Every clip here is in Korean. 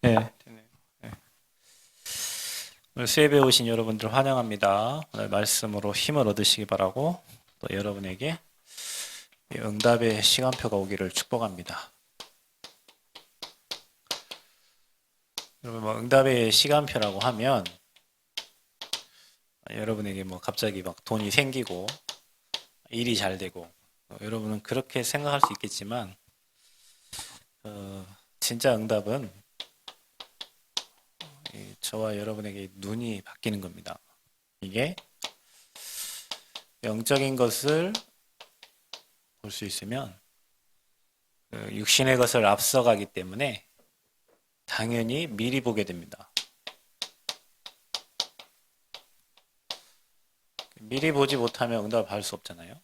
네, 되네요. 네. 오늘 수업에 오신 여러분들 환영합니다. 오늘 말씀으로 힘을 얻으시기 바라고 또 여러분에게 이 응답의 시간표가 오기를 축복합니다. 여러분 뭐 응답의 시간표라고 하면 여러분에게 뭐 갑자기 막 돈이 생기고 일이 잘 되고 여러분은 그렇게 생각할 수 있겠지만 진짜 응답은 저와 여러분에게 눈이 바뀌는 겁니다. 이게 영적인 것을 볼 수 있으면 육신의 것을 앞서가기 때문에 당연히 미리 보게 됩니다. 미리 보지 못하면 응답을 받을 수 없잖아요.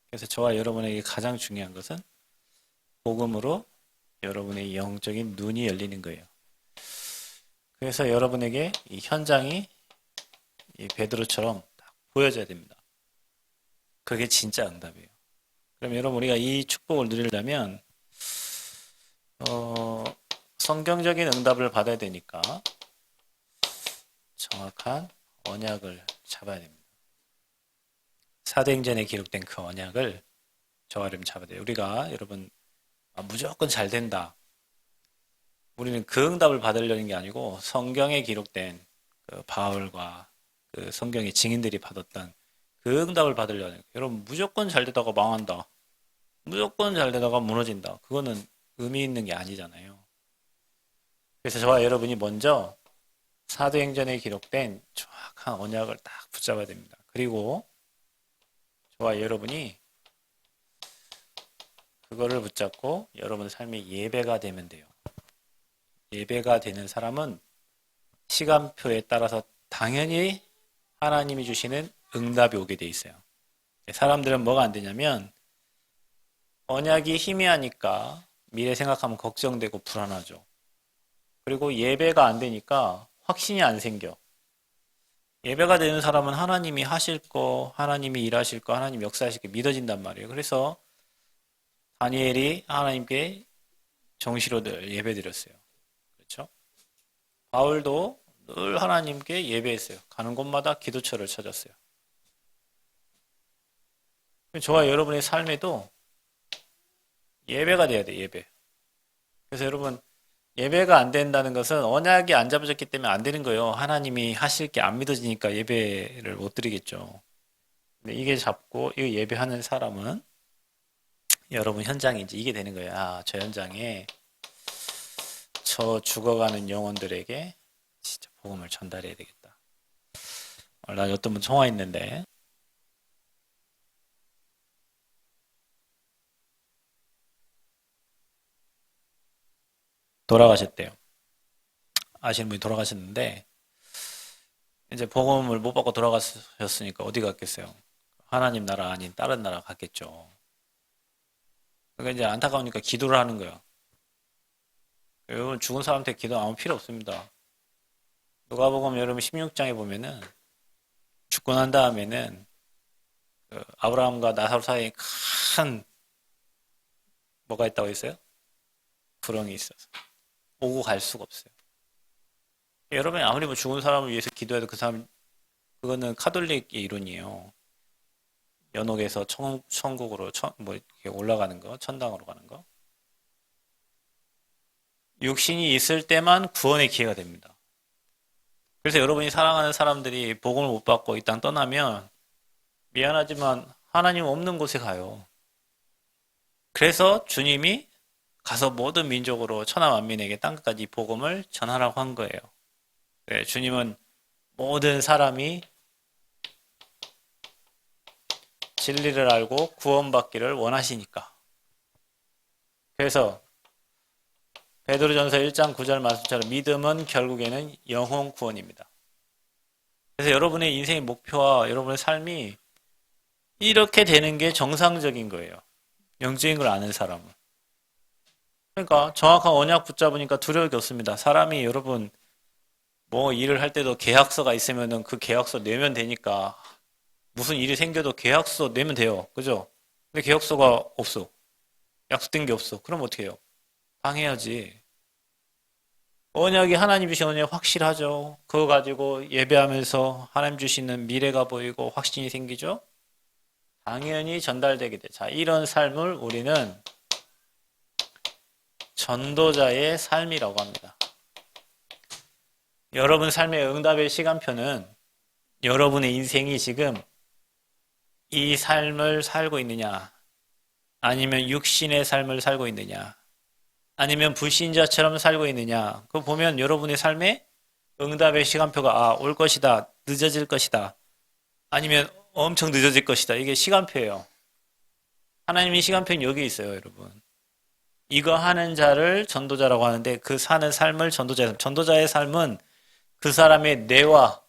그래서 저와 여러분에게 가장 중요한 것은 복음으로 여러분의 영적인 눈이 열리는 거예요. 그래서 여러분에게 이 현장이 이 베드로처럼 딱 보여져야 됩니다. 그게 진짜 응답이에요. 그럼 여러분 우리가 이 축복을 누리려면 성경적인 응답을 받아야 되니까 정확한 언약을 잡아야 됩니다. 사도행전에 기록된 그 언약을 저와 여러분 잡아야 돼요. 우리가 여러분 무조건 잘 된다. 우리는 그 응답을 받으려는 게 아니고 성경에 기록된 그 바울과 그 성경의 증인들이 받았던 그 응답을 받으려는 거예요. 여러분 무조건 잘 되다가 망한다. 무조건 잘 되다가 무너진다. 그거는 의미 있는 게 아니잖아요. 그래서 저와 여러분이 먼저 사도행전에 기록된 정확한 언약을 딱 붙잡아야 됩니다. 그리고 저와 여러분이 그거를 붙잡고 여러분 삶의 예배가 되면 돼요. 예배가 되는 사람은 시간표에 따라서 당연히 하나님이 주시는 응답이 오게 돼 있어요. 사람들은 뭐가 안 되냐면 언약이 희미하니까 미래 생각하면 걱정되고 불안하죠. 그리고 예배가 안 되니까 확신이 안 생겨. 예배가 되는 사람은 하나님이 하실 거, 하나님이 일하실 거, 하나님 역사하실 게 믿어진단 말이에요. 그래서 다니엘이 하나님께 정시로 늘 예배드렸어요. 그렇죠? 바울도 늘 하나님께 예배했어요. 가는 곳마다 기도처를 찾았어요. 저와 여러분의 삶에도 예배가 돼야 돼, 예배. 그래서 여러분, 예배가 안 된다는 것은 언약이 안 잡아졌기 때문에 안 되는 거예요. 하나님이 하실 게 안 믿어지니까 예배를 못 드리겠죠. 근데 이게 잡고, 이 예배하는 사람은 여러분 현장에 이제 이게 되는 거예요. 아, 저 현장에 저 죽어가는 영혼들에게 진짜 복음을 전달해야 되겠다. 나 어떤 분 통화했는데, 돌아가셨대요. 아시는 분이 돌아가셨는데, 이제 복음을 못 받고 돌아가셨으니까 어디 갔겠어요? 하나님 나라 아닌 다른 나라 갔겠죠. 그러니까 이제 안타까우니까 기도를 하는 거예요. 여러분 죽은 사람한테 기도 아무 필요 없습니다. 누가복음 여러분 16장에 보면은 죽고 난 다음에는 그 아브라함과 나사로 사이에 큰 뭐가 있다고 했어요? 구렁이 있어서 오고 갈 수가 없어요. 여러분이 아무리 뭐 죽은 사람을 위해서 기도해도 그 사람 그거는 카톨릭의 이론이에요. 연옥에서 천국으로 뭐 이렇게 올라가는 거, 천당으로 가는 거. 육신이 있을 때만 구원의 기회가 됩니다. 그래서 여러분이 사랑하는 사람들이 복음을 못 받고 이 땅 떠나면 미안하지만 하나님 없는 곳에 가요. 그래서 주님이 가서 모든 민족으로 천하 만민에게 땅끝까지 복음을 전하라고 한 거예요. 네, 주님은 모든 사람이 진리를 알고 구원받기를 원하시니까. 그래서 베드로전서 1장 9절 말씀처럼 믿음은 결국에는 영혼 구원입니다. 그래서 여러분의 인생의 목표와 여러분의 삶이 이렇게 되는 게 정상적인 거예요. 영적인 걸 아는 사람은. 그러니까 정확한 언약 붙잡으니까 두려울 게 없습니다. 사람이 여러분 뭐 일을 할 때도 계약서가 있으면은 그 계약서 내면 되니까 무슨 일이 생겨도 계약서 내면 돼요. 그죠? 근데 계약서가 없어. 약속된 게 없어. 그럼 어떻게 해요? 방해야지. 언약이 하나님 주신 언약 확실하죠. 그거 가지고 예배하면서 하나님 주시는 미래가 보이고 확신이 생기죠. 당연히 전달되게 돼. 자, 이런 삶을 우리는 전도자의 삶이라고 합니다. 여러분 삶의 응답의 시간표는 여러분의 인생이 지금 이 삶을 살고 있느냐, 아니면 육신의 삶을 살고 있느냐, 아니면 불신자처럼 살고 있느냐, 그거 보면 여러분의 삶에 응답의 시간표가 올 것이다, 늦어질 것이다, 아니면 엄청 늦어질 것이다. 이게 시간표예요. 하나님의 시간표는 여기 있어요, 여러분. 이거 하는 자를 전도자라고 하는데 그 사는 삶을 전도자의 삶은 그 사람의 뇌와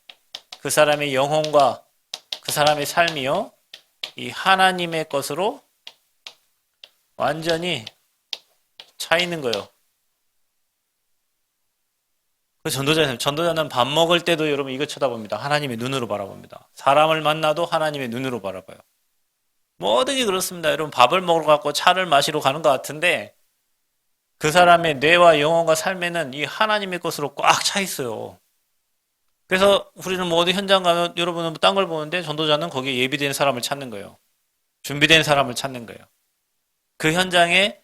그 사람의 영혼과 그 사람의 삶이요. 이 하나님의 것으로 완전히 차 있는 거예요. 그 전도자는 밥 먹을 때도 여러분 이거 쳐다봅니다. 하나님의 눈으로 바라봅니다. 사람을 만나도 하나님의 눈으로 바라봐요. 뭐든지 그렇습니다. 여러분 밥을 먹으러 가고 차를 마시러 가는 것 같은데 그 사람의 뇌와 영혼과 삶에는 이 하나님의 것으로 꽉 차 있어요. 그래서 우리는 뭐 어디 현장 가면 여러분은 딴 걸 보는데 전도자는 거기에 예비된 사람을 찾는 거예요. 준비된 사람을 찾는 거예요. 그 현장에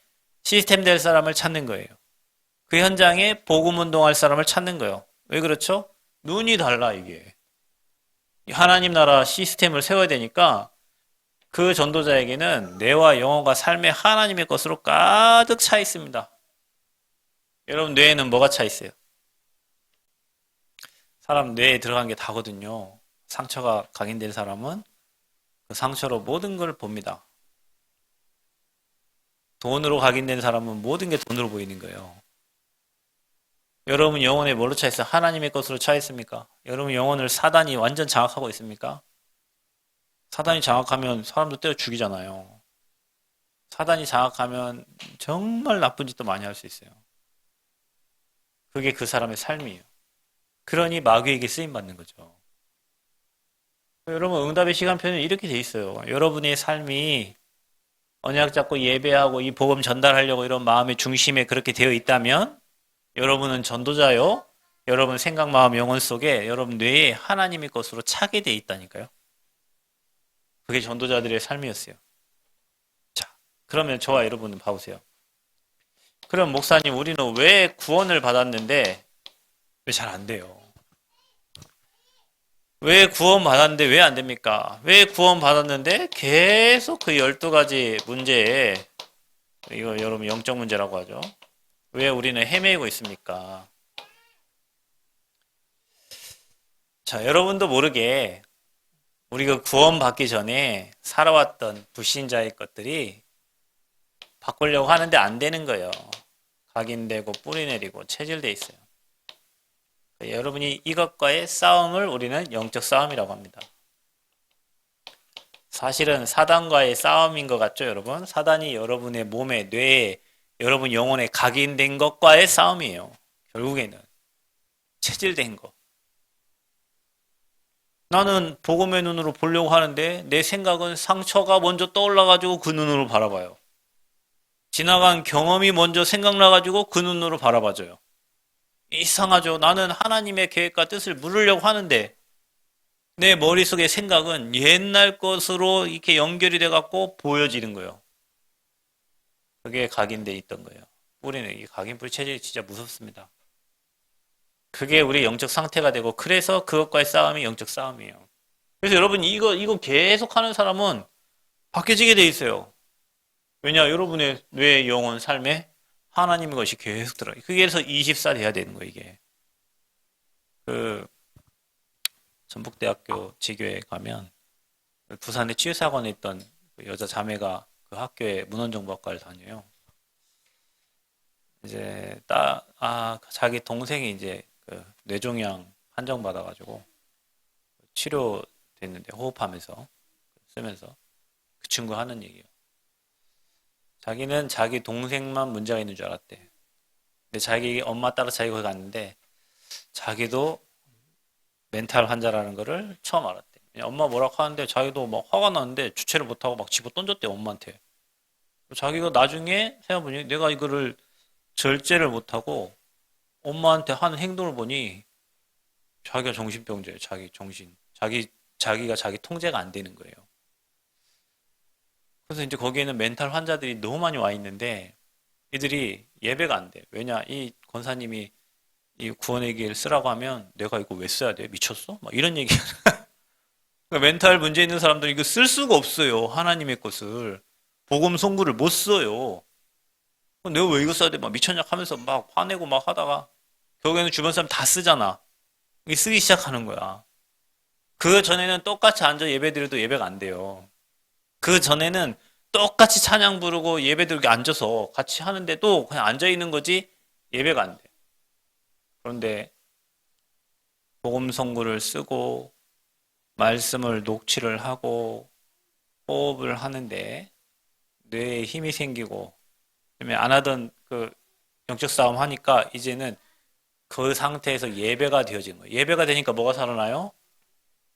시스템 될 사람을 찾는 거예요. 그 현장에 복음 운동할 사람을 찾는 거예요. 왜 그렇죠? 눈이 달라 이게. 하나님 나라 시스템을 세워야 되니까 그 전도자에게는 뇌와 영혼과 삶의 하나님의 것으로 가득 차 있습니다. 여러분 뇌에는 뭐가 차 있어요? 사람 뇌에 들어간 게 다거든요. 상처가 각인된 사람은 그 상처로 모든 걸 봅니다. 돈으로 각인된 사람은 모든 게 돈으로 보이는 거예요. 여러분 영혼에 뭘로 차 있어요? 하나님의 것으로 차 있습니까? 여러분 영혼을 사단이 완전 장악하고 있습니까? 사단이 장악하면 사람도 때려 죽이잖아요. 사단이 장악하면 정말 나쁜 짓도 많이 할 수 있어요. 그게 그 사람의 삶이에요. 그러니 마귀에게 쓰임 받는 거죠. 여러분 응답의 시간표는 이렇게 돼 있어요. 여러분의 삶이 언약 잡고 예배하고 이 복음 전달하려고 이런 마음의 중심에 그렇게 되어 있다면 여러분은 전도자요. 여러분 생각, 마음, 영혼 속에 여러분 뇌에 하나님의 것으로 차게 돼 있다니까요. 그게 전도자들의 삶이었어요. 자, 그러면 저와 여러분은 봐보세요. 그럼 목사님 우리는 왜 구원을 받았는데 왜 잘 안 돼요? 왜 구원 받았는데 왜 안 됩니까? 왜 구원 받았는데 계속 그 12가지 문제에 이거 여러분 영적 문제라고 하죠. 왜 우리는 헤매고 있습니까? 자, 여러분도 모르게 우리가 구원 받기 전에 살아왔던 불신자의 것들이 바꾸려고 하는데 안 되는 거예요. 각인되고 뿌리 내리고 체질돼 있어요. 여러분이 이것과의 싸움을 우리는 영적 싸움이라고 합니다. 사실은 사단과의 싸움인 것 같죠, 여러분? 사단이 여러분의 몸에, 뇌에, 여러분 영혼에 각인된 것과의 싸움이에요. 결국에는 체질된 거. 나는 복음의 눈으로 보려고 하는데 내 생각은 상처가 먼저 떠올라가지고 그 눈으로 바라봐요. 지나간 경험이 먼저 생각나가지고 그 눈으로 바라봐줘요. 이상하죠. 나는 하나님의 계획과 뜻을 물으려고 하는데 내 머릿속의 생각은 옛날 것으로 이렇게 연결이 돼갖고 보여지는 거예요. 그게 각인돼 있던 거예요. 뿌리는 이 각인뿌리 체질이 진짜 무섭습니다. 그게 우리 영적 상태가 되고 그래서 그것과의 싸움이 영적 싸움이에요. 그래서 여러분 이거 계속 하는 사람은 바뀌어지게 돼 있어요. 왜냐? 여러분의 뇌, 영혼, 삶에 하나님의 것이 계속 들어요. 그래서 20살 해야 되는 거예요, 이게. 그 전북대학교 지교에 가면 부산의 치유사관에 있던 그 여자 자매가 그 학교에 문헌정보학과를 다녀요. 이제 자기 동생이 이제 그 뇌종양 판정받아가지고 치료됐는데 호흡하면서 쓰면서 그 친구 하는 얘기예요. 자기는 자기 동생만 문제가 있는 줄 알았대. 근데 자기 엄마 따라 자기 거기 갔는데 자기도 멘탈 환자라는 거를 처음 알았대. 그냥 엄마 뭐라고 하는데 자기도 막 화가 나는데 주체를 못하고 막 집어 던졌대 엄마한테. 자기가 나중에 생각해보니 내가 이거를 절제를 못하고 엄마한테 하는 행동을 보니 자기가 정신병자예요. 자기가 자기 통제가 안 되는 거예요. 그래서 이제 거기에는 멘탈 환자들이 너무 많이 와 있는데 이들이 예배가 안 돼. 왜냐? 이 권사님이 이 구원의 길 쓰라고 하면 내가 이거 왜 써야 돼? 미쳤어? 막 이런 얘기. 그러니까 멘탈 문제 있는 사람들은 이거 쓸 수가 없어요. 하나님의 것을. 복음 송구를 못 써요. 내가 왜 이거 써야 돼? 막 미쳤냐 하면서 막 화내고 막 하다가 결국에는 주변 사람 다 쓰잖아. 이게 쓰기 시작하는 거야. 그 전에는 똑같이 앉아 예배 드려도 예배가 안 돼요. 그 전에는 똑같이 찬양 부르고 예배 드리고 앉아서 같이 하는데도 그냥 앉아 있는 거지 예배가 안 돼. 그런데 복음 성구를 쓰고 말씀을 녹취를 하고 호흡을 하는데 뇌에 힘이 생기고 그다음에 안 하던 그 영적 싸움 하니까 이제는 그 상태에서 예배가 되어진 거예요. 예배가 되니까 뭐가 살아나요?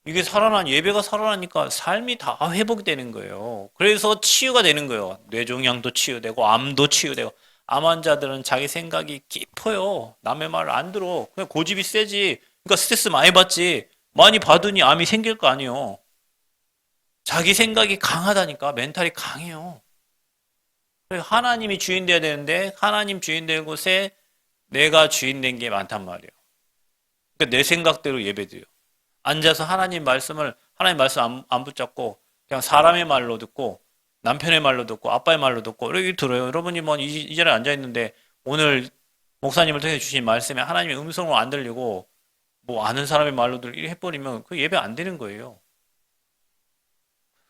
이게 예배가 살아나니까 삶이 다 회복이 되는 거예요. 그래서 치유가 되는 거예요. 뇌종양도 치유되고, 암도 치유되고, 암 환자들은 자기 생각이 깊어요. 남의 말을 안 들어. 그냥 고집이 세지. 그러니까 스트레스 많이 받지. 많이 받으니 암이 생길 거 아니에요. 자기 생각이 강하다니까. 멘탈이 강해요. 하나님이 주인 돼야 되는데, 하나님 주인 된 곳에 내가 주인 된 게 많단 말이에요. 그러니까 내 생각대로 예배드려. 앉아서 하나님 말씀 안 붙잡고, 그냥 사람의 말로 듣고, 남편의 말로 듣고, 아빠의 말로 듣고, 이렇게 들어요. 여러분이 뭐 이 자리에 앉아있는데, 오늘 목사님을 통해 주신 말씀에 하나님의 음성으로 안 들리고, 뭐 아는 사람의 말로들 이렇게 해버리면 그 예배 안 되는 거예요.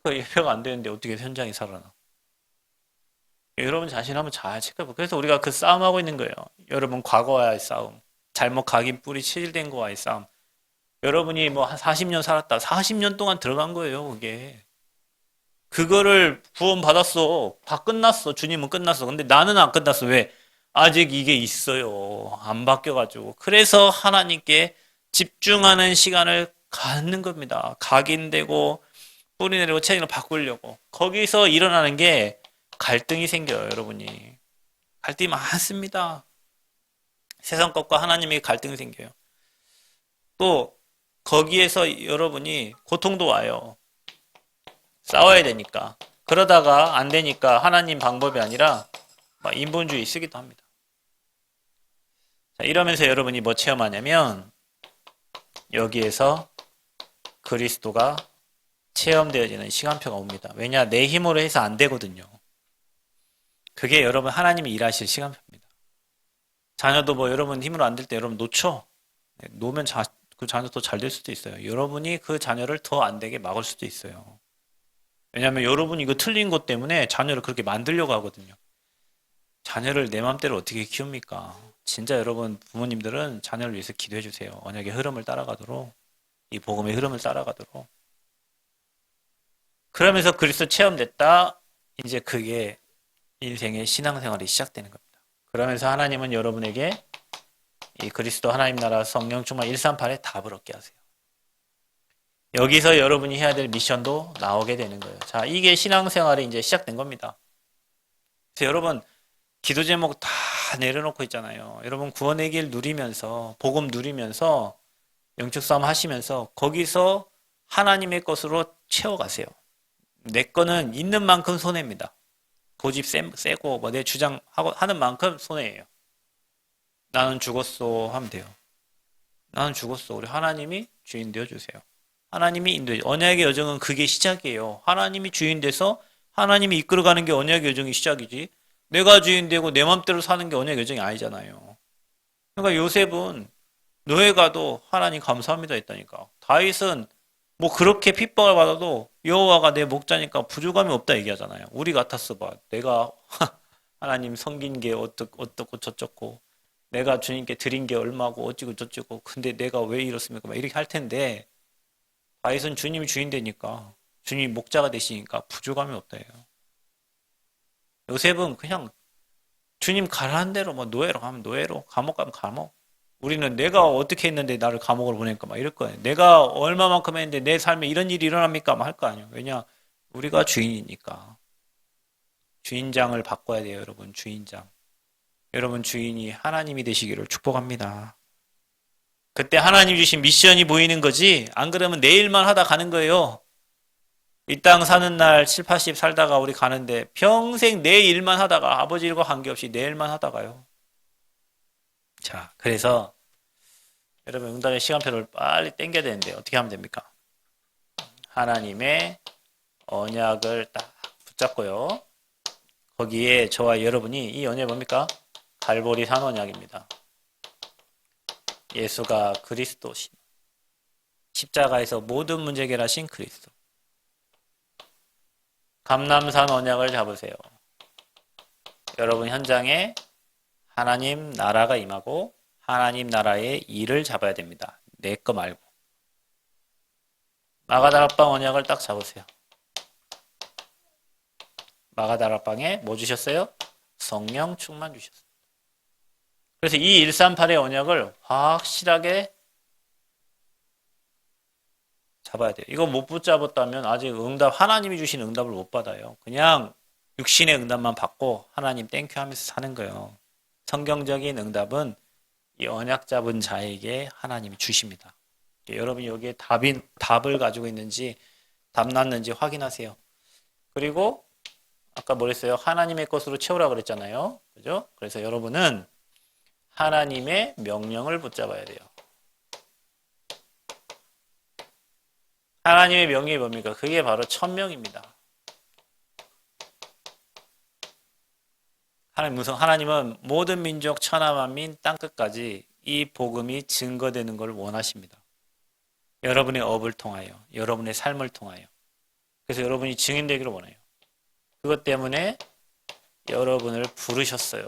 그 예배가 안 되는데 어떻게 현장이 살아나? 여러분 자신 한번 잘 체크해보고. 그래서 우리가 그 싸움하고 있는 거예요. 여러분 과거와의 싸움. 잘못 각인 뿌리 치질된 거와의 싸움. 여러분이 뭐 한 40년 살았다. 40년 동안 들어간 거예요, 그게. 그거를 구원 받았어. 다 끝났어. 주님은 끝났어. 근데 나는 안 끝났어. 왜? 아직 이게 있어요. 안 바뀌어가지고. 그래서 하나님께 집중하는 시간을 갖는 겁니다. 각인되고 뿌리 내리고 체질을 바꾸려고. 거기서 일어나는 게 갈등이 생겨요, 여러분이. 갈등이 많습니다. 세상 것과 하나님의 갈등이 생겨요. 또 거기에서 여러분이 고통도 와요. 싸워야 되니까. 그러다가 안 되니까 하나님 방법이 아니라 막 인본주의 쓰기도 합니다. 자, 이러면서 여러분이 뭐 체험하냐면 여기에서 그리스도가 체험되어지는 시간표가 옵니다. 왜냐? 내 힘으로 해서 안 되거든요. 그게 여러분 하나님이 일하실 시간표입니다. 자녀도 뭐 여러분 힘으로 안 될 때 여러분 놓쳐. 놓으면 그 자녀 더 잘 될 수도 있어요. 여러분이 그 자녀를 더 안 되게 막을 수도 있어요. 왜냐하면 여러분이 이거 틀린 것 때문에 자녀를 그렇게 만들려고 하거든요. 자녀를 내 맘대로 어떻게 키웁니까? 진짜 여러분 부모님들은 자녀를 위해서 기도해 주세요. 언약의 흐름을 따라가도록, 이 복음의 흐름을 따라가도록. 그러면서 그리스도 체험됐다. 이제 그게 인생의 신앙생활이 시작되는 겁니다. 그러면서 하나님은 여러분에게 이 그리스도 하나님 나라 성령 충만 138에 답을 얻게 하세요. 여기서 여러분이 해야 될 미션도 나오게 되는 거예요. 자, 이게 신앙생활이 이제 시작된 겁니다. 그래서 여러분 기도 제목 다 내려놓고 있잖아요. 여러분 구원의 길 누리면서 복음 누리면서 영적 싸움 하시면서 거기서 하나님의 것으로 채워가세요. 내 거는 있는 만큼 손해입니다. 고집 세고 뭐 내 주장하고 하는 만큼 손해예요. 나는 죽었어 하면 돼요. 나는 죽었어. 우리 하나님이 주인 되어 주세요. 하나님이 인도해. 언약의 여정은 그게 시작이에요. 하나님이 주인 돼서 하나님이 이끌어가는 게 언약의 여정이 시작이지. 내가 주인 되고 내 맘대로 사는 게 언약의 여정이 아니잖아요. 그러니까 요셉은 노예가도 하나님 감사합니다 했다니까. 다윗은 뭐 그렇게 핍박을 받아도 여호와가 내 목자니까 부족함이 없다 얘기하잖아요. 우리 같았어 봐. 내가 하나님 섬긴 게 어떻고 저쩌고 내가 주님께 드린 게 얼마고 어찌고 저쩌고 근데 내가 왜 이렇습니까? 막 이렇게 할 텐데 다윗은 주님이 주인 되니까 주님이 목자가 되시니까 부족함이 없다예요. 요셉은 그냥 주님 가라는 대로 뭐 노예로 가면 노예로 감옥 가면 감옥. 우리는 내가 어떻게 했는데 나를 감옥으로 보낼까 막 이럴 거예요. 내가 얼마만큼 했는데 내 삶에 이런 일이 일어납니까? 막 할 거 아니에요. 왜냐? 우리가 주인이니까. 주인장을 바꿔야 돼요, 여러분. 주인장. 여러분 주인이 하나님이 되시기를 축복합니다. 그때 하나님 주신 미션이 보이는 거지, 안 그러면 내일만 하다 가는 거예요. 이 땅 사는 날 7, 80 살다가 우리 가는데 평생 내 일만 하다가 아버지 일과 관계없이 내 일만 하다가요. 자, 그래서 여러분 응답의 시간표를 빨리 당겨야 되는데 어떻게 하면 됩니까? 하나님의 언약을 딱 붙잡고요. 거기에 저와 여러분이 이 언약이 뭡니까? 갈보리 산 언약입니다. 예수가 그리스도신, 십자가에서 모든 문제 해결하신 그리스도. 감람산 언약을 잡으세요. 여러분 현장에 하나님 나라가 임하고 하나님 나라의 일을 잡아야 됩니다. 내 거 말고. 마가다락방 언약을 딱 잡으세요. 마가다락방에 뭐 주셨어요? 성령 충만 주셨어요. 그래서 이 138의 언약을 확실하게 잡아야 돼요. 이거 못 붙잡았다면 아직 응답, 하나님이 주신 응답을 못 받아요. 그냥 육신의 응답만 받고 하나님 땡큐 하면서 사는 거예요. 성경적인 응답은 이 언약 잡은 자에게 하나님이 주십니다. 여러분이 여기에 답을 가지고 있는지, 답 났는지 확인하세요. 그리고 아까 뭐랬어요? 하나님의 것으로 채우라 그랬잖아요. 그죠? 그래서 여러분은 하나님의 명령을 붙잡아야 돼요. 하나님의 명령이 뭡니까? 그게 바로 천명입니다. 하나님은 모든 민족 천하 만민 땅끝까지 이 복음이 증거되는 걸 원하십니다. 여러분의 업을 통하여, 여러분의 삶을 통하여. 그래서 여러분이 증인되기를 원해요. 그것 때문에 여러분을 부르셨어요.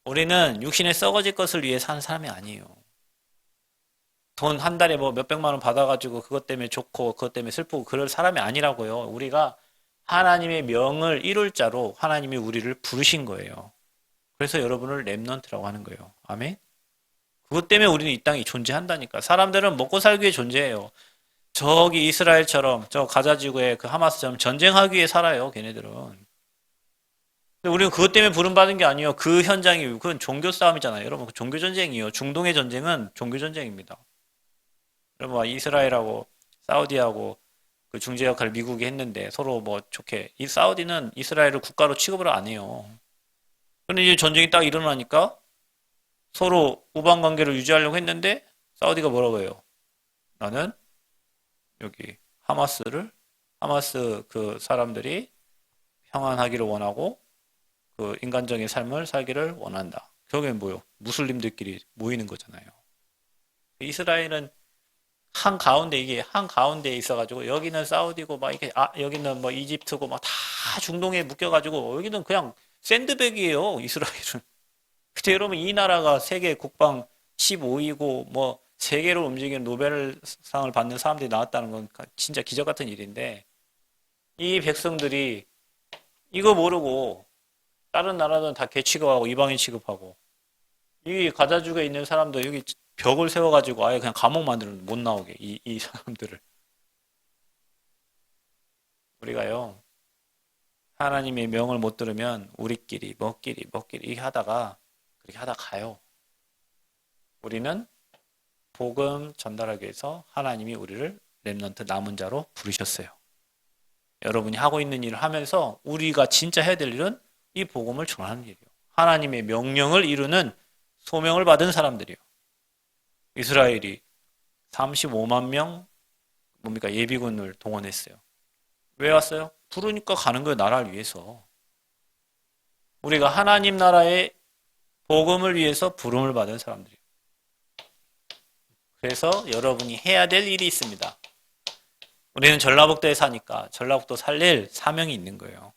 우리는 육신의 썩어질 것을 위해 사는 사람이 아니에요. 돈 한 달에 뭐 몇백만 원 받아가지고 그것 때문에 좋고 그것 때문에 슬프고 그럴 사람이 아니라고요. 우리가 하나님의 명을 이룰 자로 하나님이 우리를 부르신 거예요. 그래서 여러분을 렘넌트라고 하는 거예요. 아멘? 그것 때문에 우리는 이 땅에 존재한다니까. 사람들은 먹고 살기 위해 존재해요. 저기 이스라엘처럼 저 가자지구의 그 하마스처럼 전쟁하기 위해 살아요. 걔네들은. 근데 우리는 그것 때문에 부름받은 게 아니에요. 그 현장이 그건 종교 싸움이잖아요. 여러분, 종교 전쟁이에요. 중동의 전쟁은 종교 전쟁입니다. 여러분, 이스라엘하고 사우디하고 그 중재 역할을 미국이 했는데 서로 뭐 좋게, 이 사우디는 이스라엘을 국가로 취급을 안 해요. 근데 이제 전쟁이 딱 일어나니까 서로 우방 관계를 유지하려고 했는데 사우디가 뭐라고 해요? 나는 여기 하마스 그 사람들이 평안하기를 원하고 그 인간적인 삶을 살기를 원한다. 결국엔 뭐요? 무슬림들끼리 모이는 거잖아요. 이스라엘은 이게 한가운데에 있어가지고 여기는 사우디고 막 이렇게 여기는 뭐 이집트고 막 다 중동에 묶여가지고 여기는 그냥 샌드백이에요. 이스라엘은. 근데 여러분 이 나라가 세계 국방 15위고 뭐 세계를 움직이는 노벨상을 받는 사람들이 나왔다는 건 진짜 기적 같은 일인데 이 백성들이 이거 모르고 다른 나라들은 다 개 취급하고 이방인 취급하고 이 가자주에 있는 사람도 여기 벽을 세워가지고 아예 그냥 감옥 만들면 못 나오게 이 사람들을. 우리가요 하나님의 명을 못 들으면 우리끼리 뭐끼리 이렇게 하다가 그렇게 하다 가요. 우리는 복음 전달하기 위해서 하나님이 우리를 렘넌트 남은 자로 부르셨어요. 여러분이 하고 있는 일을 하면서 우리가 진짜 해야 될 일은 이 복음을 전하는 일이에요. 하나님의 명령을 이루는 소명을 받은 사람들이에요. 이스라엘이 35만 명 예비군을 동원했어요. 왜 왔어요? 부르니까 가는 거예요. 나라를 위해서. 우리가 하나님 나라의 복음을 위해서 부름을 받은 사람들이에요. 그래서 여러분이 해야 될 일이 있습니다. 우리는 전라북도에 사니까 전라북도 살릴 사명이 있는 거예요.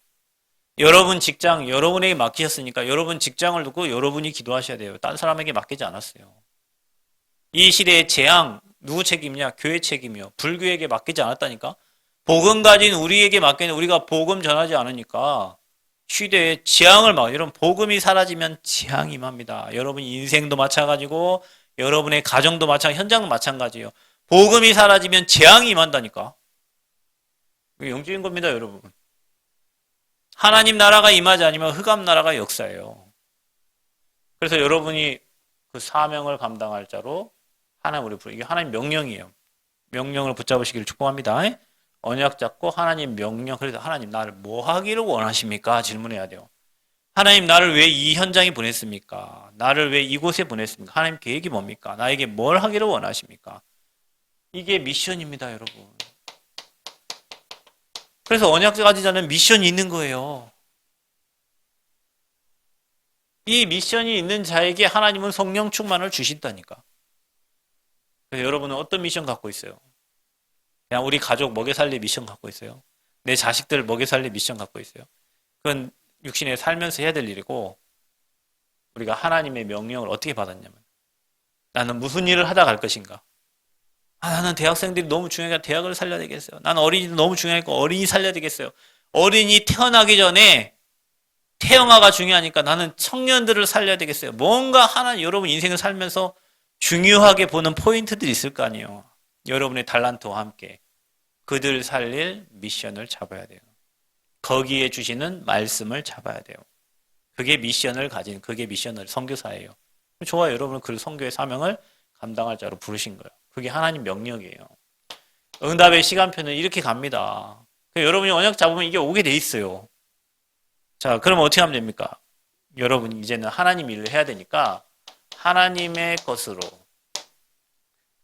여러분 직장, 여러분에게 맡기셨으니까 여러분 직장을 두고 여러분이 기도하셔야 돼요. 딴 사람에게 맡기지 않았어요. 이 시대의 재앙, 누구 책임이냐? 교회 책임이요. 불교에게 맡기지 않았다니까? 복음 가진 우리에게 맡기는 우리가 복음 전하지 않으니까 시대의 재앙을 여러분 복음이 사라지면 재앙이 임합니다. 여러분 인생도 마찬가지고 여러분의 가정도 마찬가지고 현장도 마찬가지예요. 복음이 사라지면 재앙이 임한다니까. 이게 영적인 겁니다, 여러분. 하나님 나라가 임하지 않으면 흑암 나라가 역사예요. 그래서 여러분이 그 사명을 감당할 자로 하나님 우리 부르 이게 하나님 명령이에요. 명령을 붙잡으시기를 축복합니다. 언약 잡고 하나님 명령. 그래서 하나님 나를 뭐 하기를 원하십니까? 질문해야 돼요. 하나님 나를 왜 이 현장에 보냈습니까? 나를 왜 이곳에 보냈습니까? 하나님 계획이 뭡니까? 나에게 뭘 하기를 원하십니까? 이게 미션입니다, 여러분. 그래서 언약 가지지 않은 미션이 있는 거예요. 이 미션이 있는 자에게 하나님은 성령 충만을 주신다니까. 그래서 여러분은 어떤 미션 갖고 있어요? 그냥 우리 가족 먹여 살릴 미션 갖고 있어요? 내 자식들 먹여 살릴 미션 갖고 있어요? 그건 육신에 살면서 해야 될 일이고, 우리가 하나님의 명령을 어떻게 받았냐면, 나는 무슨 일을 하다 갈 것인가? 나는 대학생들이 너무 중요하니까 대학을 살려야 되겠어요. 나는 어린이도 너무 중요하니까 어린이 살려야 되겠어요. 어린이 태어나기 전에 태영아가 중요하니까 나는 청년들을 살려야 되겠어요. 뭔가 하나 여러분 인생을 살면서 중요하게 보는 포인트들이 있을 거 아니에요. 여러분의 달란트와 함께 그들 살릴 미션을 잡아야 돼요. 거기에 주시는 말씀을 잡아야 돼요. 그게 미션을 가진 그게 미션을 선교사예요. 좋아요. 여러분은 그 선교의 사명을 감당할 자로 부르신 거예요. 그게 하나님 명령이에요. 응답의 시간표는 이렇게 갑니다. 여러분이 언약 잡으면 이게 오게 돼 있어요. 자, 그러면 어떻게 하면 됩니까? 여러분 이제는 하나님 일을 해야 되니까 하나님의 것으로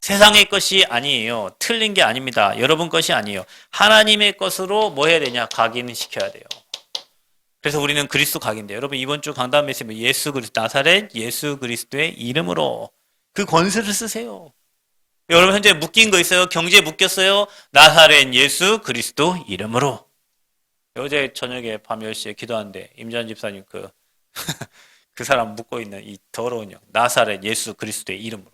세상의 것이 아니에요. 틀린 게 아닙니다. 여러분 것이 아니에요. 하나님의 것으로 뭐 해야 되냐? 각인시켜야 돼요. 그래서 우리는 그리스도 각인돼요. 여러분 이번 주 강단 메시지 예수 그리스도 나사렛 예수 그리스도의 이름으로 그 권세를 쓰세요. 여러분 현재 묶인 거 있어요? 경제에 묶였어요? 나사렛 예수 그리스도 이름으로. 어제 저녁에 밤 10시에 기도하는데 임전 집사님 그 사람 묶고 있는 이 더러운 영 나사렛 예수 그리스도의 이름으로.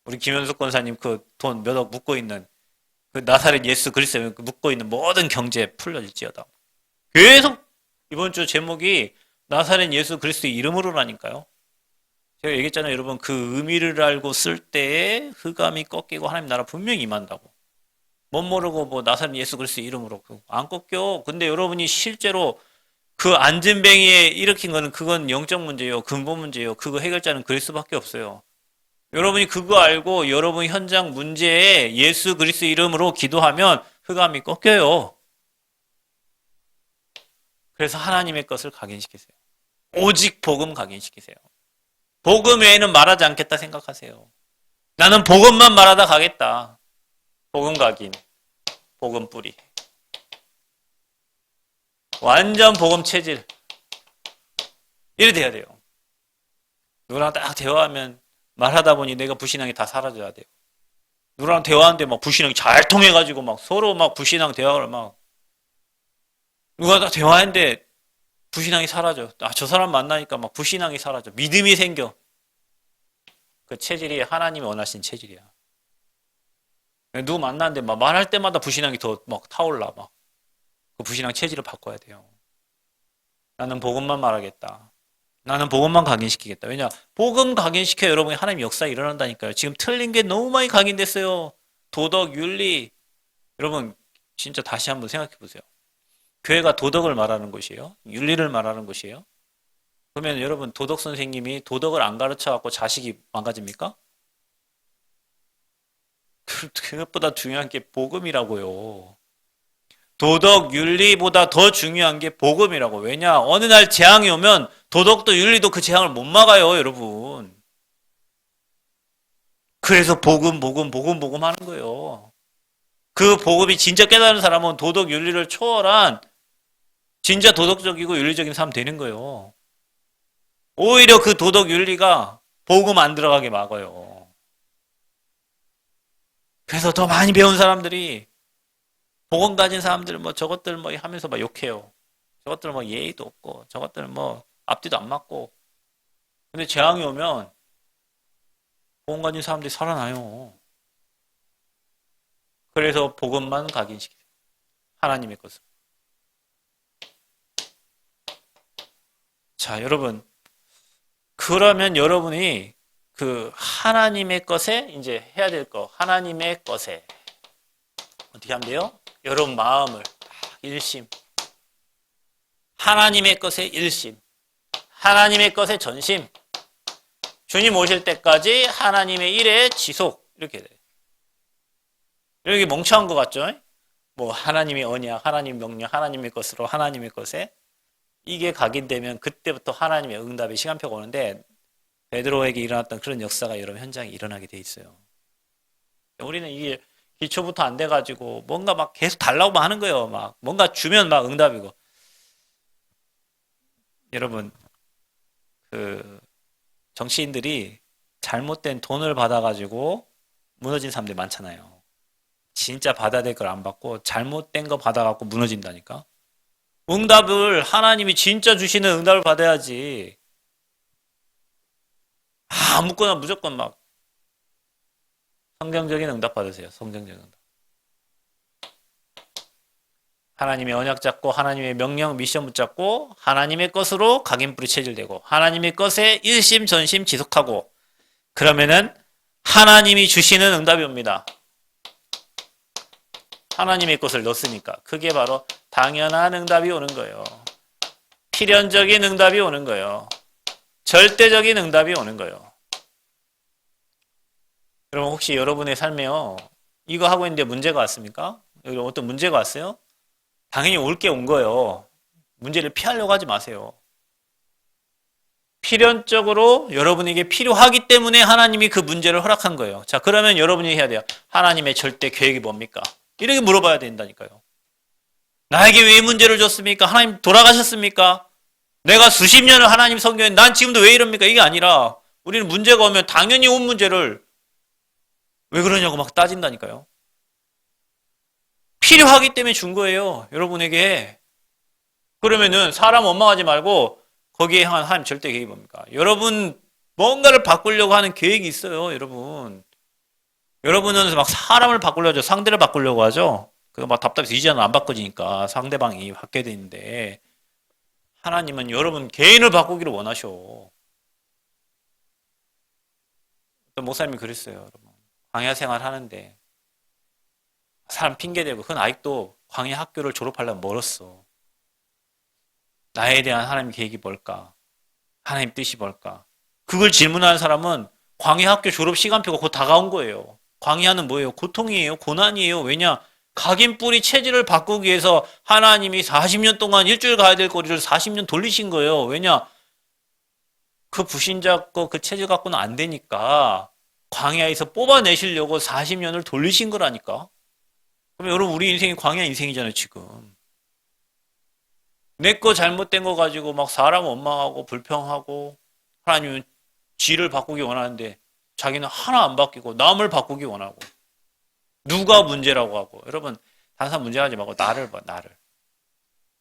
우리 김현숙 권사님 그 돈 몇 억 묶고 있는 그 나사렛 예수 그리스도에 묶고 있는 모든 경제 풀려질지어다. 계속 이번 주 제목이 나사렛 예수 그리스도의 이름으로라니까요. 제가 얘기했잖아요. 여러분 그 의미를 알고 쓸 때에 흑암이 꺾이고 하나님 나라 분명히 임한다고. 못 모르고 뭐 나사렛 예수 그리스도의 이름으로 안 꺾여. 근데 여러분이 실제로 그 안전뱅이에 일으킨 거는 그건 영적 문제예요. 근본 문제예요. 그거 해결자는 그리스도밖에 없어요. 여러분이 그거 알고 여러분 현장 문제에 예수 그리스도 이름으로 기도하면 흑암이 꺾여요. 그래서 하나님의 것을 각인시키세요. 오직 복음 각인시키세요. 복음 외에는 말하지 않겠다 생각하세요. 나는 복음만 말하다 가겠다. 복음 각인, 복음 뿌리. 완전 복음 체질. 이래 돼야 돼요. 누구랑 딱 대화하면 말하다 보니 내가 불신앙이 다 사라져야 돼요. 누구랑 대화하는데 막 불신앙이 잘 통해가지고 막 서로 막 불신앙 대화를 막 누가 딱 대화했는데 불신앙이 사라져. 저 사람 만나니까 막 불신앙이 사라져. 믿음이 생겨. 그 체질이 하나님이 원하신 체질이야. 누구 만나는데 막 말할 때마다 불신앙이 더 막 타올라 막. 그 불신앙 체질을 바꿔야 돼요. 나는 복음만 말하겠다. 나는 복음만 각인시키겠다. 왜냐? 복음 각인시켜야 여러분이 하나님 역사가 일어난다니까요. 지금 틀린 게 너무 많이 각인됐어요. 도덕, 윤리. 여러분 진짜 다시 한번 생각해 보세요. 교회가 도덕을 말하는 곳이에요? 윤리를 말하는 곳이에요? 그러면 여러분 도덕 선생님이 도덕을 안 가르쳐 갖고 자식이 망가집니까? 그것보다 중요한 게 복음이라고요. 도덕, 윤리보다 더 중요한 게 복음이라고. 왜냐? 어느 날 재앙이 오면 도덕도 윤리도 그 재앙을 못 막아요, 여러분. 그래서 복음 하는 거예요. 그 복음이 진짜 깨달은 사람은 도덕, 윤리를 초월한 진짜 도덕적이고 윤리적인 사람 되는 거예요. 오히려 그 도덕, 윤리가 복음 안 들어가게 막아요. 그래서 더 많이 배운 사람들이 복음 가진 사람들 뭐 저것들 뭐 하면서 막 욕해요. 저것들 뭐 예의도 없고 저것들 뭐 앞뒤도 안 맞고. 근데 재앙이 오면 복음 가진 사람들이 살아나요. 그래서 복음만 각인시키세요. 하나님의 것을. 자, 여러분. 그러면 여러분이 그 하나님의 것에 이제 해야 될 거. 하나님의 것에 어떻게 하면 돼요? 여러분 마음을 일심 하나님의 것에 일심, 하나님의 것에 전심, 주님 오실 때까지 하나님의 일에 지속, 이렇게 돼요. 이렇게 멍청한 것 같죠? 뭐 하나님의 언약, 하나님 명령, 하나님의 것으로 하나님의 것에 이게 각인되면 그때부터 하나님의 응답의 시간표가 오는데 베드로에게 일어났던 그런 역사가 여러분 현장에 일어나게 돼 있어요. 우리는 이게 기초부터 안 돼가지고 뭔가 막 계속 달라고만 하는 거예요. 막 뭔가 주면 막 응답이고. 여러분 그 정치인들이 잘못된 돈을 받아가지고 무너진 사람들이 많잖아요. 진짜 받아야 될 걸 안 받고 잘못된 거 받아갖고 무너진다니까. 응답을 하나님이 진짜 주시는 응답을 받아야지. 아무거나 무조건 막 성경적인 응답 받으세요. 성경적인 응답. 하나님의 언약 잡고 하나님의 명령 미션 붙잡고 하나님의 것으로 각인뿌리 체질되고 하나님의 것에 일심 전심 지속하고 그러면은 하나님이 주시는 응답이 옵니다. 하나님의 것을 넣었으니까 그게 바로 당연한 응답이 오는 거예요. 필연적인 응답이 오는 거예요. 절대적인 응답이 오는 거예요. 여러분 혹시 여러분의 삶에요 이거 하고 있는데 문제가 왔습니까? 여기 어떤 문제가 왔어요? 당연히 올 게 온 거예요. 문제를 피하려고 하지 마세요. 필연적으로 여러분에게 필요하기 때문에 하나님이 그 문제를 허락한 거예요. 자, 그러면 여러분이 해야 돼요. 하나님의 절대 계획이 뭡니까? 이렇게 물어봐야 된다니까요. 나에게 왜 문제를 줬습니까? 하나님 돌아가셨습니까? 내가 수십 년을 하나님 섬겼는데 난 지금도 왜 이럽니까? 이게 아니라 우리는 문제가 오면 당연히 온 문제를 왜 그러냐고 막 따진다니까요. 필요하기 때문에 준 거예요. 여러분에게. 그러면은 사람 원망하지 말고 거기에 향한 하나님 절대 계획이 뭡니까? 여러분 뭔가를 바꾸려고 하는 계획이 있어요. 여러분. 여러분은 막 사람을 바꾸려고 하죠. 상대를 바꾸려고 하죠. 그거 막 답답해서 이제는 안 바꿔지니까 상대방이 바뀌어야 되는데 하나님은 여러분 개인을 바꾸기를 원하셔. 어떤 목사님이 그랬어요. 여러분. 광야 생활 하는데 사람 핑계대고 그건 아직도 광야 학교를 졸업하려면 멀었어. 나에 대한 하나님 계획이 뭘까? 하나님 뜻이 뭘까? 그걸 질문하는 사람은 광야 학교 졸업 시간표가 곧 다가온 거예요. 광야는 뭐예요? 고통이에요. 고난이에요. 왜냐? 각인 뿌리 체질을 바꾸기 위해서 하나님이 40년 동안 일주일 가야 될 거리를 40년 돌리신 거예요. 왜냐? 그 불신자 거 그 체질 갖고는 안 되니까 광야에서 뽑아내시려고 40년을 돌리신 거라니까. 그럼 여러분 우리 인생이 광야 인생이잖아요 지금. 내 거 잘못된 거 가지고 막 사람 원망하고 불평하고 하나님은 지를 바꾸기 원하는데 자기는 하나 안 바뀌고 남을 바꾸기 원하고 누가 문제라고 하고 여러분 다른 사람 문제하지 말고 나를 봐 나를.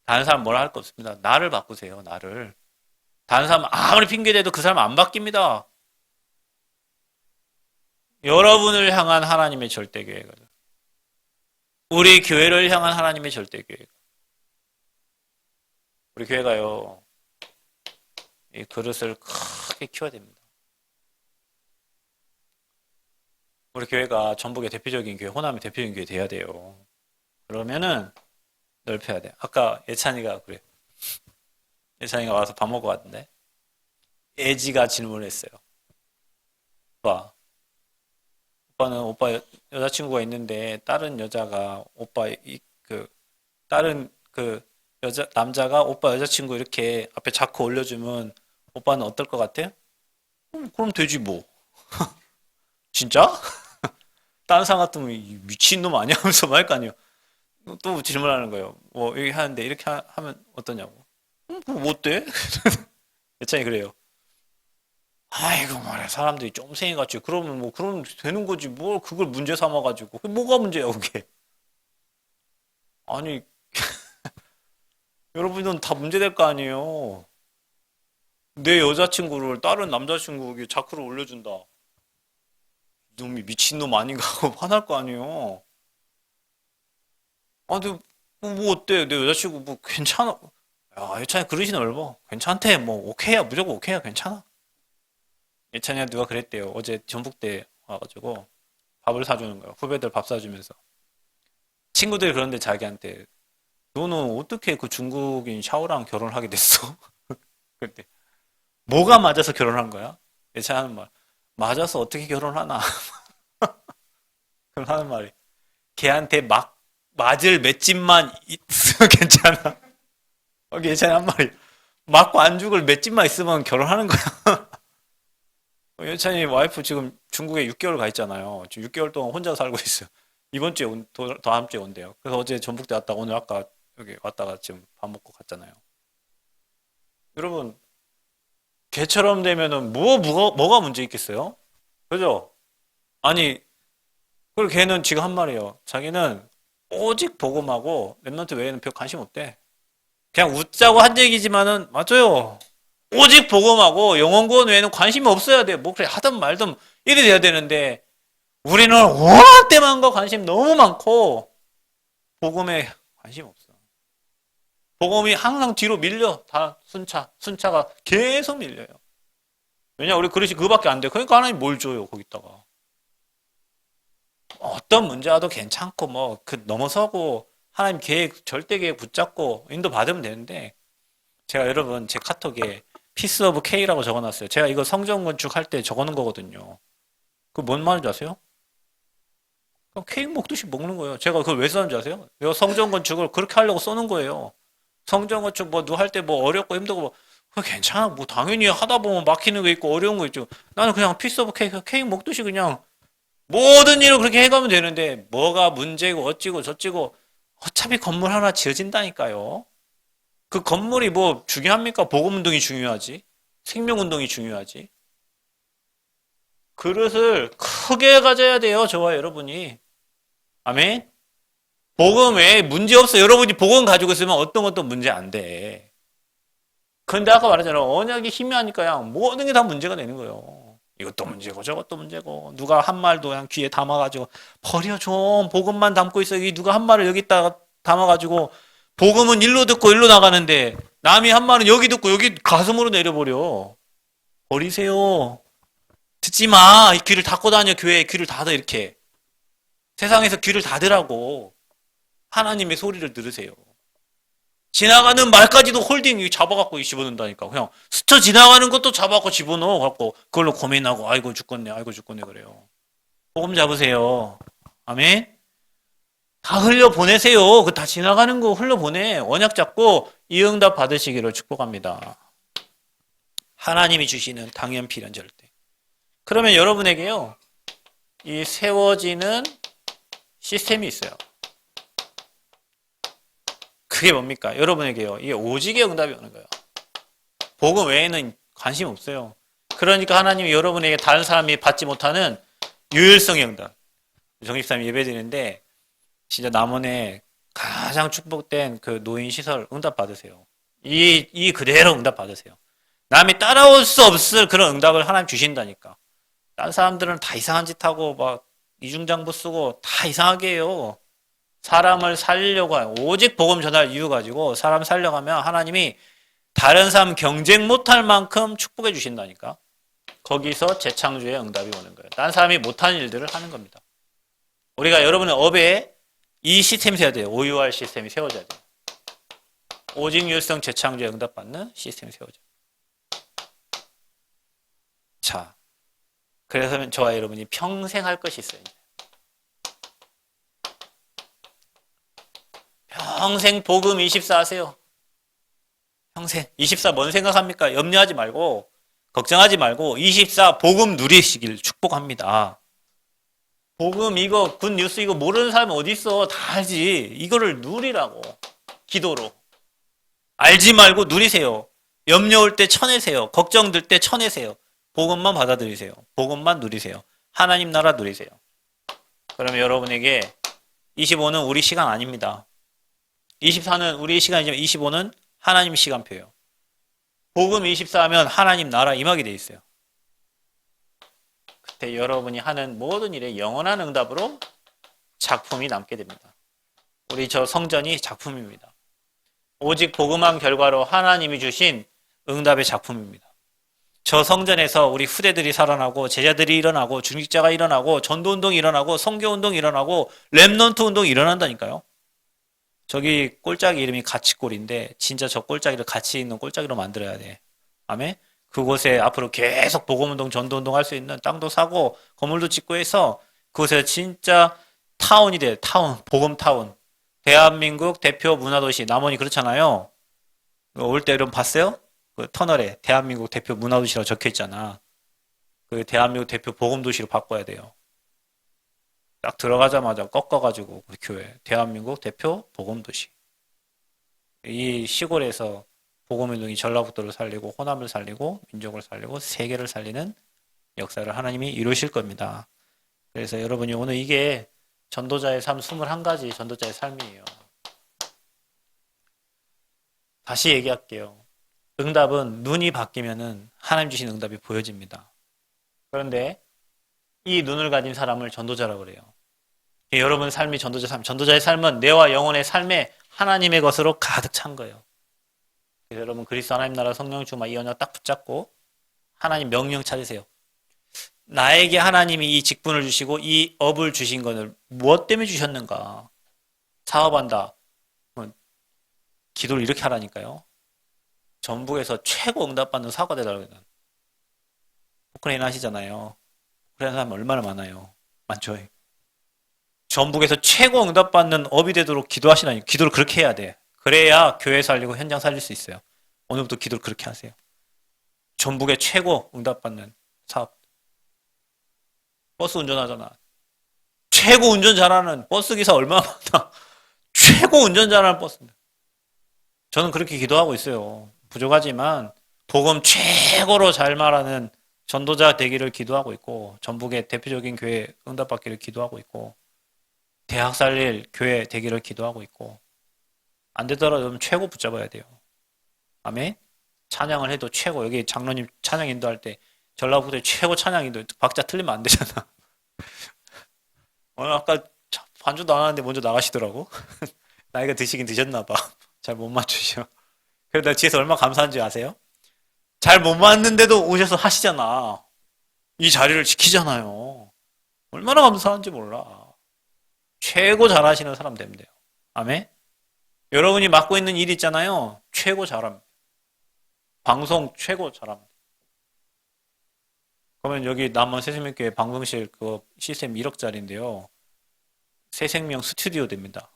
다른 사람 뭐라 할 거 없습니다. 나를 바꾸세요 나를. 다른 사람 아무리 핑계대도 그 사람 안 바뀝니다. 여러분을 향한 하나님의 절대 계획을 우리 교회를 향한 하나님의 절대 계획. 우리 교회가요, 이 그릇을 크게 키워야 됩니다. 우리 교회가 전북의 대표적인 교회, 호남의 대표적인 교회 돼야 돼요. 그러면은 넓혀야 돼. 아까 예찬이가 그래. 예찬이가 와서 밥 먹고 왔는데, 애지가 질문했어요. 오빠는 오빠 여자친구가 있는데 다른 여자가 오빠 다른 남자가 오빠 여자친구 이렇게 앞에 자크 올려주면 오빠는 어떨 것 같아요? 그럼 되지 뭐. 진짜? 다른 사람 같으면 미친놈 아니야? 하면서 말 거 아니에요. 또 질문하는 거예요. 뭐 여기 하는데 이렇게 하면 어떠냐고. 그럼 뭐 어때? 예찬이 그래요. 아이고 말이야 사람들이 쫌생이같이 그러면 뭐 그러면 되는 거지 뭘 그걸 문제 삼아가지고 그게 뭐가 문제야 그게. 아니 여러분은 다 문제될 거 아니에요. 내 여자친구를 다른 남자친구에게 자크를 올려준다. 놈이 미친놈 아닌가 하고 화날 거 아니에요. 아, 근데 뭐 어때? 내 여자친구 뭐 괜찮아. 야, 예찬이 그릇이 넓어. 괜찮대. 뭐 오케이야. 무조건 오케이야. 괜찮아. 예찬이가 누가 그랬대요. 어제 전북대 와가지고 밥을 사주는 거예요. 후배들 밥 사주면서. 친구들이 그런데 자기한테 너는 어떻게 그 중국인 샤오랑 결혼하게 됐어? 그때 뭐가 맞아서 결혼한 거야? 예찬이 하는 말. 맞아서 어떻게 결혼하나? 그럼 하는 말이. 걔한테 막 맞을 맷집만 있으면 괜찮아. 예찬이 한 말이. 맞고 안 죽을 맷집만 있으면 결혼하는 거야. 예찬이 와이프 지금 중국에 6개월 가 있잖아요. 지금 6개월 동안 혼자 살고 있어요. 이번 주에 다음 주에 온대요. 그래서 어제 전북대 왔다 오늘 아까 여기 왔다가 지금 밥 먹고 갔잖아요. 여러분, 걔처럼 되면은 뭐가 문제 있겠어요? 그죠? 아니, 그리고 걔는 지금 한 말이에요. 자기는 오직 복음하고 랩런트 외에는 별 관심 없대. 그냥 웃자고 한 얘기지만은 맞아요. 오직 복음하고 영원 구원 외에는 관심이 없어야 돼. 뭐 그래 하든 말든 이래 돼야 되는데 우리는 워낙 때만 거 관심 너무 많고 복음에 관심 없어. 복음이 항상 뒤로 밀려. 다 순차가 계속 밀려요. 왜냐 우리 그릇이 그거밖에 안 돼. 그러니까 하나님 뭘 줘요 거기다가. 어떤 문제 와도 괜찮고 뭐 그 넘어서고 하나님 계획 절대 계획 붙잡고 인도 받으면 되는데 제가 여러분 제 카톡에 피스 오브 K라고 적어놨어요. 제가 이거 성전 건축할 때 적어놓은 거거든요. 그 뭔 말인지 아세요? 그럼 케이크 먹듯이 먹는 거예요. 제가 그걸 왜 썼는지 아세요? 내가 성전 건축을 그렇게 하려고 써는 거예요. 성전 건축 뭐 누 할 때 뭐 어렵고 힘들고 뭐 그거 괜찮아. 뭐 당연히 하다 보면 막히는 거 있고 어려운 거 있죠. 나는 그냥 피스 오브 케이크 먹듯이 그냥 모든 일을 그렇게 해가면 되는데 뭐가 문제고 어찌고 저찌고 어차피 건물 하나 지어진다니까요. 그 건물이 뭐 중요합니까? 복음운동이 중요하지. 생명운동이 중요하지. 그릇을 크게 가져야 돼요. 저와 여러분이. 아멘. 복음 외에 문제 없어. 여러분이 복음 가지고 있으면 어떤 문제 안 돼. 근데 아까 말했잖아요. 언약이 희미하니까 모든 게 다 문제가 되는 거예요. 이것도 문제고 저것도 문제고 누가 한 말도 그냥 귀에 담아가지고 버려 좀 복음만 담고 있어. 이 누가 한 말을 여기다가 담아가지고 복음은 일로 듣고 일로 나가는데 남이 한 말은 여기 듣고 여기 가슴으로 내려버려. 버리세요. 듣지 마. 이 귀를 닫고 다녀. 교회에 귀를 닫아 이렇게. 세상에서 귀를 닫으라고. 하나님의 소리를 들으세요. 지나가는 말까지도 홀딩 잡아갖고 집어넣는다니까. 그냥 스쳐 지나가는 것도 잡아갖고 집어넣어 갖고 그걸로 고민하고 아이고 죽겠네 그래요. 복음 잡으세요. 아멘. 다 흘려 보내세요. 그 다 지나가는 거 흘려 보내. 언약 잡고 이 응답 받으시기를 축복합니다. 하나님이 주시는 당연 필연 절대. 그러면 여러분에게요. 이 세워지는 시스템이 있어요. 그게 뭡니까? 여러분에게요. 이게 오직의 응답이 오는 거예요. 복음 외에는 관심 없어요. 그러니까 하나님이 여러분에게 다른 사람이 받지 못하는 유일성의 응답. 정집사님 예배 드리는데 진짜 남원에 가장 축복된 그 노인 시설 응답 받으세요. 이 그대로 응답 받으세요. 남이 따라올 수 없을 그런 응답을 하나님 주신다니까. 다른 사람들은 다 이상한 짓 하고 막 이중장부 쓰고 다 이상하게 해요. 사람을 살려고 해요. 오직 복음 전할 이유 가지고 사람 살려고 하면 하나님이 다른 사람 경쟁 못할 만큼 축복해 주신다니까. 거기서 재창조의 응답이 오는 거예요. 다른 사람이 못하는 일들을 하는 겁니다. 우리가 여러분의 업에 이 시스템이 세워야 돼요. OUR 시스템이 세워져야 돼요. 오직 유일성 재창조의 응답받는 시스템이 세워져요. 자, 그래서 저와 여러분이 평생 할 것이 있어요. 평생 복음 24 하세요. 평생. 24 뭔 생각합니까? 염려하지 말고, 걱정하지 말고, 24 복음 누리시길 축복합니다. 복음 이거, 굿뉴스 이거 모르는 사람이 어디 있어? 다 알지. 이거를 누리라고. 기도로. 알지 말고 누리세요. 염려 올 때 쳐내세요. 걱정될 때 쳐내세요. 복음만 받아들이세요. 복음만 누리세요. 하나님 나라 누리세요. 그러면 여러분에게 25는 우리 시간 아닙니다. 24는 우리의 시간이지만 25는 하나님 시간표예요. 복음 24 하면 하나님 나라 임하게 돼 있어요. 그때 여러분이 하는 모든 일에 영원한 응답으로 작품이 남게 됩니다. 우리 저 성전이 작품입니다. 오직 복음한 결과로 하나님이 주신 응답의 작품입니다. 저 성전에서 우리 후대들이 살아나고 제자들이 일어나고 중직자가 일어나고 전도운동이 일어나고 선교운동이 일어나고 렘넌트 운동이 일어난다니까요. 저기 꼴짜기 이름이 가치꼴인데 진짜 저 꼴짜기를 가치 있는 꼴짜기로 만들어야 돼. 아멘. 그곳에 앞으로 계속 복음운동, 전도운동 할 수 있는 땅도 사고 건물도 짓고 해서 그곳에 진짜 타운이 돼. 타운, 복음타운. 대한민국 대표 문화도시 남원이 그렇잖아요. 올 때 이름 봤어요? 그 터널에 대한민국 대표 문화도시라고 적혀 있잖아. 그 대한민국 대표 복음도시로 바꿔야 돼요. 딱 들어가자마자 꺾어가지고 그 교회 대한민국 대표 복음도시. 이 시골에서 복음운동이 전라북도를 살리고 호남을 살리고 민족을 살리고 세계를 살리는 역사를 하나님이 이루실 겁니다. 그래서 여러분이 오늘 이게 전도자의 삶 21가지 전도자의 삶이에요. 다시 얘기할게요. 응답은 눈이 바뀌면은 하나님 주신 응답이 보여집니다. 그런데 이 눈을 가진 사람을 전도자라고 그래요. 여러분 삶이 전도자 삶, 전도자의 삶은 뇌와 영혼의 삶에 하나님의 것으로 가득 찬 거예요. 그래서 여러분 그리스도 하나님 나라 성령 충만 이 언약 딱 붙잡고 하나님 명령 찾으세요. 나에게 하나님이 이 직분을 주시고 이 업을 주신 것을 무엇 때문에 주셨는가? 사업한다. 기도를 이렇게 하라니까요. 전북에서 최고 응답받는 사과대라고 해요. 우크라이나 하시잖아요. 우크라이나 사람 얼마나 많아요. 많죠. 전북에서 최고 응답받는 업이 되도록 기도하시라니. 기도를 그렇게 해야 돼. 그래야 교회 살리고 현장 살릴 수 있어요. 오늘부터 기도를 그렇게 하세요. 전북의 최고 응답받는 사업. 버스 운전하잖아. 최고 운전 잘하는 버스 기사 얼마나 많아. 최고 운전 잘하는 버스. 저는 그렇게 기도하고 있어요. 부족하지만 복음 최고로 잘 말하는 전도자 되기를 기도하고 있고 전북의 대표적인 교회 응답받기를 기도하고 있고 대학 살릴 교회 되기를 기도하고 있고 안 되더라도 최고 붙잡아야 돼요. 아멘. 찬양을 해도 최고. 여기 장로님 찬양 인도할 때 전라북도의 최고 찬양 인도 박자 틀리면 안 되잖아. 오늘 아까 반주도 안 하는데 먼저 나가시더라고. 나이가 드시긴 드셨나 봐. 잘 못 맞추셔. 그래도 내가 뒤에서 얼마나 감사한지 아세요? 잘 못 맞는데도 오셔서 하시잖아. 이 자리를 지키잖아요. 얼마나 감사한지 몰라. 최고 잘하시는 사람 되면 돼요. 아멘. 여러분이 맡고 있는 일 있잖아요. 최고 잘합니다. 방송 최고 잘합니다. 그러면 여기 남원 새생명교회 방송실 그 시스템 1억짜리인데요. 새생명 스튜디오 됩니다.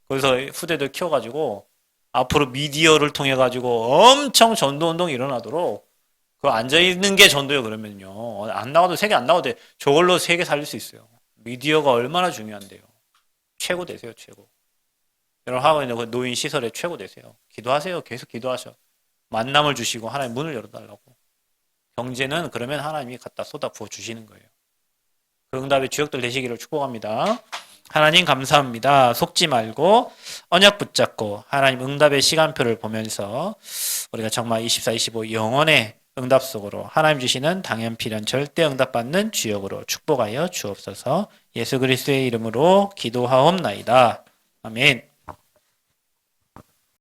거기서 후대들 키워가지고 앞으로 미디어를 통해 가지고 엄청 전도 운동이 일어나도록 그 앉아 있는 게 전도예요. 그러면요. 안 나와도 세계 안 나와도 돼. 저걸로 세계 살릴 수 있어요. 미디어가 얼마나 중요한데요. 최고 되세요. 최고. 여러분 하고 있는 그 노인 시설에 최고 되세요. 기도하세요. 계속 기도하셔. 만남을 주시고 하나님 문을 열어달라고. 경제는 그러면 하나님이 갖다 쏟아 부어 주시는 거예요. 그 응답의 주역들 되시기를 축복합니다. 하나님 감사합니다. 속지 말고 언약 붙잡고 하나님 응답의 시간표를 보면서 우리가 정말 24, 25 영원의 응답 속으로 하나님 주시는 당연필연 절대 응답받는 주역으로 축복하여 주옵소서. 예수 그리스도의 이름으로 기도하옵나이다. 아멘.